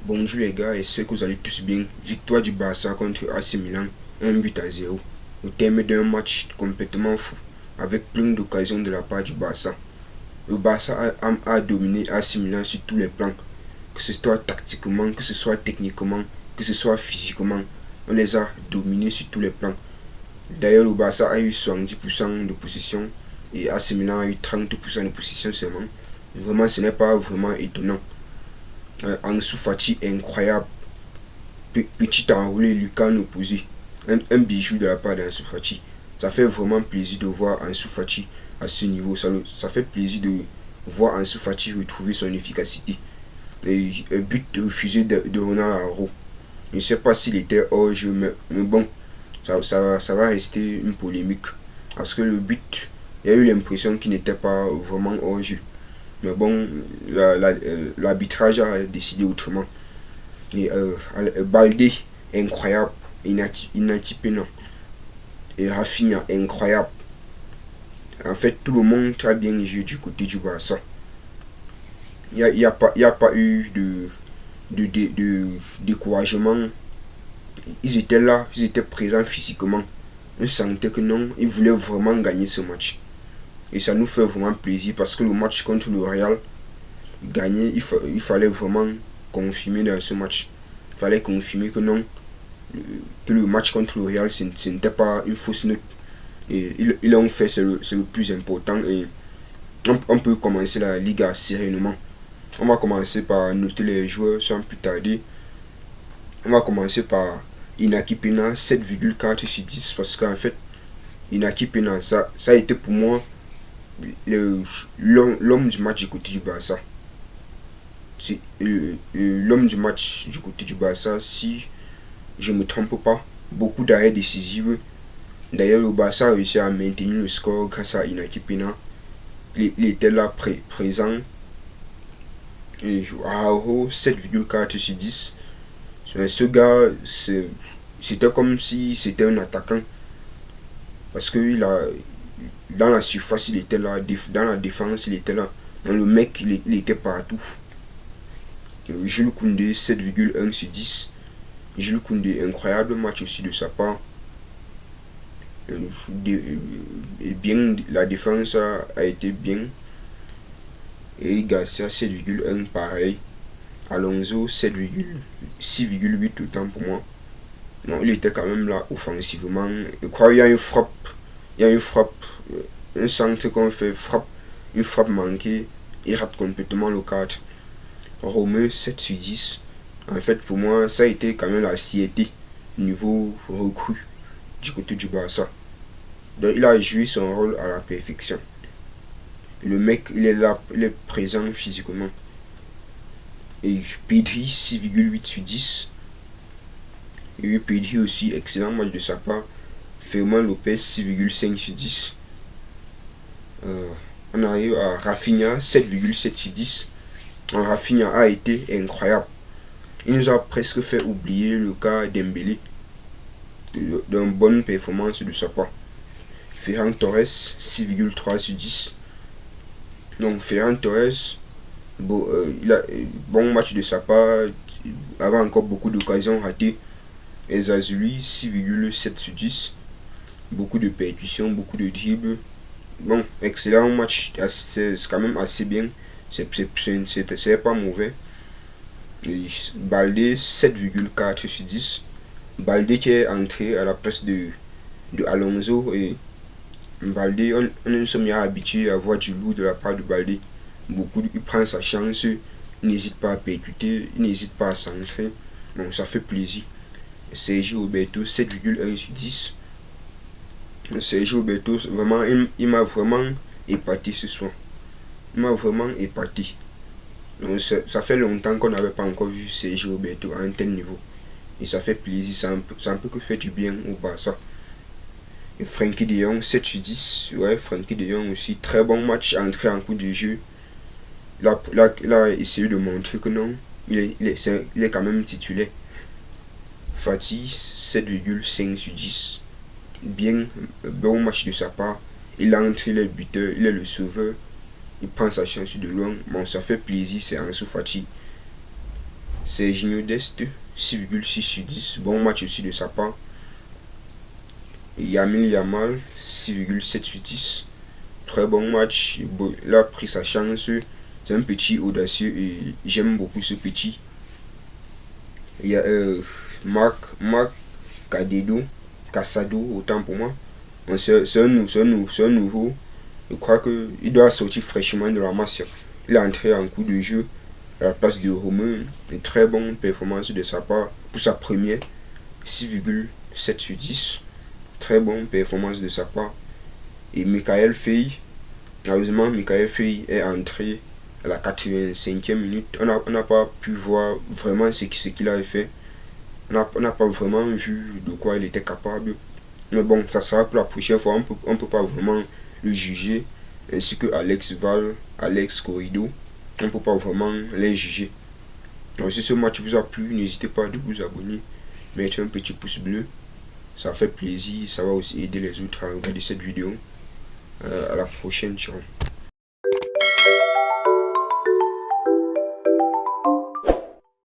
Bonjour les gars, j'espère que vous allez tous bien. Victoire du Barça contre AC Milan, 1-0. Au terme d'un match complètement fou, avec plein d'occasions de la part du Barça. Le Barça a dominé AC Milan sur tous les plans, que ce soit tactiquement, que ce soit techniquement, que ce soit physiquement. On les a dominés sur tous les plans. D'ailleurs, le Barça a eu 70% de possession et AC Milan a eu 30% de possession seulement. Vraiment, ce n'est pas vraiment étonnant. Ansu Fati incroyable. Petit enroulé, Lucas opposé. Un bijou de la part d'Ansu Fati. Ça fait vraiment plaisir de voir Ansu Fati à ce niveau. Ça fait plaisir de voir Ansu Fati retrouver son efficacité. Et un but refusé de Ronald Araujo. Je ne sais pas s'il était hors jeu, mais bon, ça va rester une polémique. Parce que le but, il y a eu l'impression qu'il n'était pas vraiment hors jeu. Mais bon, l'arbitrage a décidé autrement. Et Baldé, incroyable. Inakipénant. Et Rafinha, incroyable. En fait, tout le monde a bien joué du côté du Barça. Il n'y a pas eu de découragement. Ils étaient là, ils étaient présents physiquement. On sentait que non, ils voulaient vraiment gagner ce match. Et ça nous fait vraiment plaisir parce que le match contre le Real, gagner, il fallait vraiment confirmer dans ce match. Il fallait confirmer que non, que le match contre le Real, ce n'était pas une fausse note. Et ils l'ont fait, c'est le plus important. Et on peut commencer la Liga sereinement. On va commencer par noter les joueurs sans plus tarder. On va commencer par Inaki Pena, 7,4 sur 10 parce qu'en fait, Inaki Pena, ça a été pour moi l'homme du match du côté du Barça. C'est l'homme du match du côté du Barça, si je ne me trompe pas. Beaucoup d'arrêts décisifs. D'ailleurs, le Barça a réussi à maintenir le score grâce à Inaki Pena. Il était là présent. Et Araujo, 7,4 sur 10. Ce gars, c'était comme si c'était un attaquant. Parce que dans la surface, il était là. Dans la défense, il était là. Dans le mec, il était partout. Jules Koundé, 7,1 sur 10. Jules Koundé, incroyable match aussi de sa part. Et bien, la défense a été bien. Et Garcia, 7,1 pareil. Alonso, 6,8 autant pour moi. Non, il était quand même là offensivement. Je crois qu'il y a une frappe. Il y a une frappe. Un centre qu'on fait frappe. Une frappe manquée. Il rate complètement le cadre. Romeu, 7 sur 10. En fait, pour moi, ça a été quand même la fierté niveau recrue du côté du Barça. Donc, il a joué son rôle à la perfection. Le mec, il est là, il est présent physiquement. Et Pedri, 6,8 sur 10. Et Pedri aussi, excellent match de sa part. Ferman Lopez, 6,5 sur 10. On arrive à Rafinha, 7,7 sur 10. Rafinha a été incroyable. Il nous a presque fait oublier le cas d'Embélé. D'une bonne performance de sa part. Ferran Torres, 6,3 sur 10. Donc Ferran Torres, il a bon match de sa part, avait encore beaucoup d'occasions ratées. Et Zazuli, 6,7 sur 10. Beaucoup de percussions, beaucoup de dribbles. Bon, excellent match, c'est quand même assez bien. C'est pas mauvais. Et Baldé, 7,4 sur 10. Baldé qui est entré à la place de Alonso. Et Baldé, on nous sommes habitués à voir du lourd de la part de Baldé. Il prend sa chance, il n'hésite pas à percuter, il n'hésite pas à centrer. Donc ça fait plaisir. Sergio Roberto, 7,1 sur 10. Sergio Roberto, vraiment, il m'a vraiment épaté ce soir. Il m'a vraiment épaté. Donc ça fait longtemps qu'on n'avait pas encore vu Sergio Roberto à un tel niveau. Et ça fait plaisir, ça un peu que fait du bien au Barça. Et Frenkie de Jong, 7 sur 10. Ouais, Frenkie de Jong aussi, très bon match, entré en coup de jeu. Là, il a essayé de montrer que non, il est quand même titulaire. Fati, 7,5 sur 10. Bien, bon match de sa part. Il a entré le buteur, il est le sauveur. Il prend sa chance de loin. Bon, ça fait plaisir, c'est Ansu Fati. Serginho Dest, 6,6 sur 10. Bon match aussi de sa part. Lamine Yamal, 6,7 sur 10. Très bon match. Il a pris sa chance. C'est un petit audacieux et j'aime beaucoup ce petit. Il y a Marc Casado, autant pour moi. C'est un nouveau. Je crois qu'il doit sortir fraîchement de la masse. Il est entré en coup de jeu à la place de Romain. Une très bonne performance de sa part pour sa première. 6,7 sur 10. Très bonne performance de sa part. Et Michael Fey. Heureusement, Michael Fey est entré à la 85e minute. On n'a pas pu voir vraiment ce qu'il avait fait. On n'a pas vraiment vu de quoi il était capable. Mais bon, ça sera pour la prochaine fois. On ne peut pas vraiment le juger. Ainsi que Alex Corrido. On ne peut pas vraiment les juger. Donc si ce match vous a plu, n'hésitez pas à vous abonner. Mettre un petit pouce bleu. Ça fait plaisir. Ça va aussi aider les autres à regarder cette vidéo. À la prochaine. Ciao.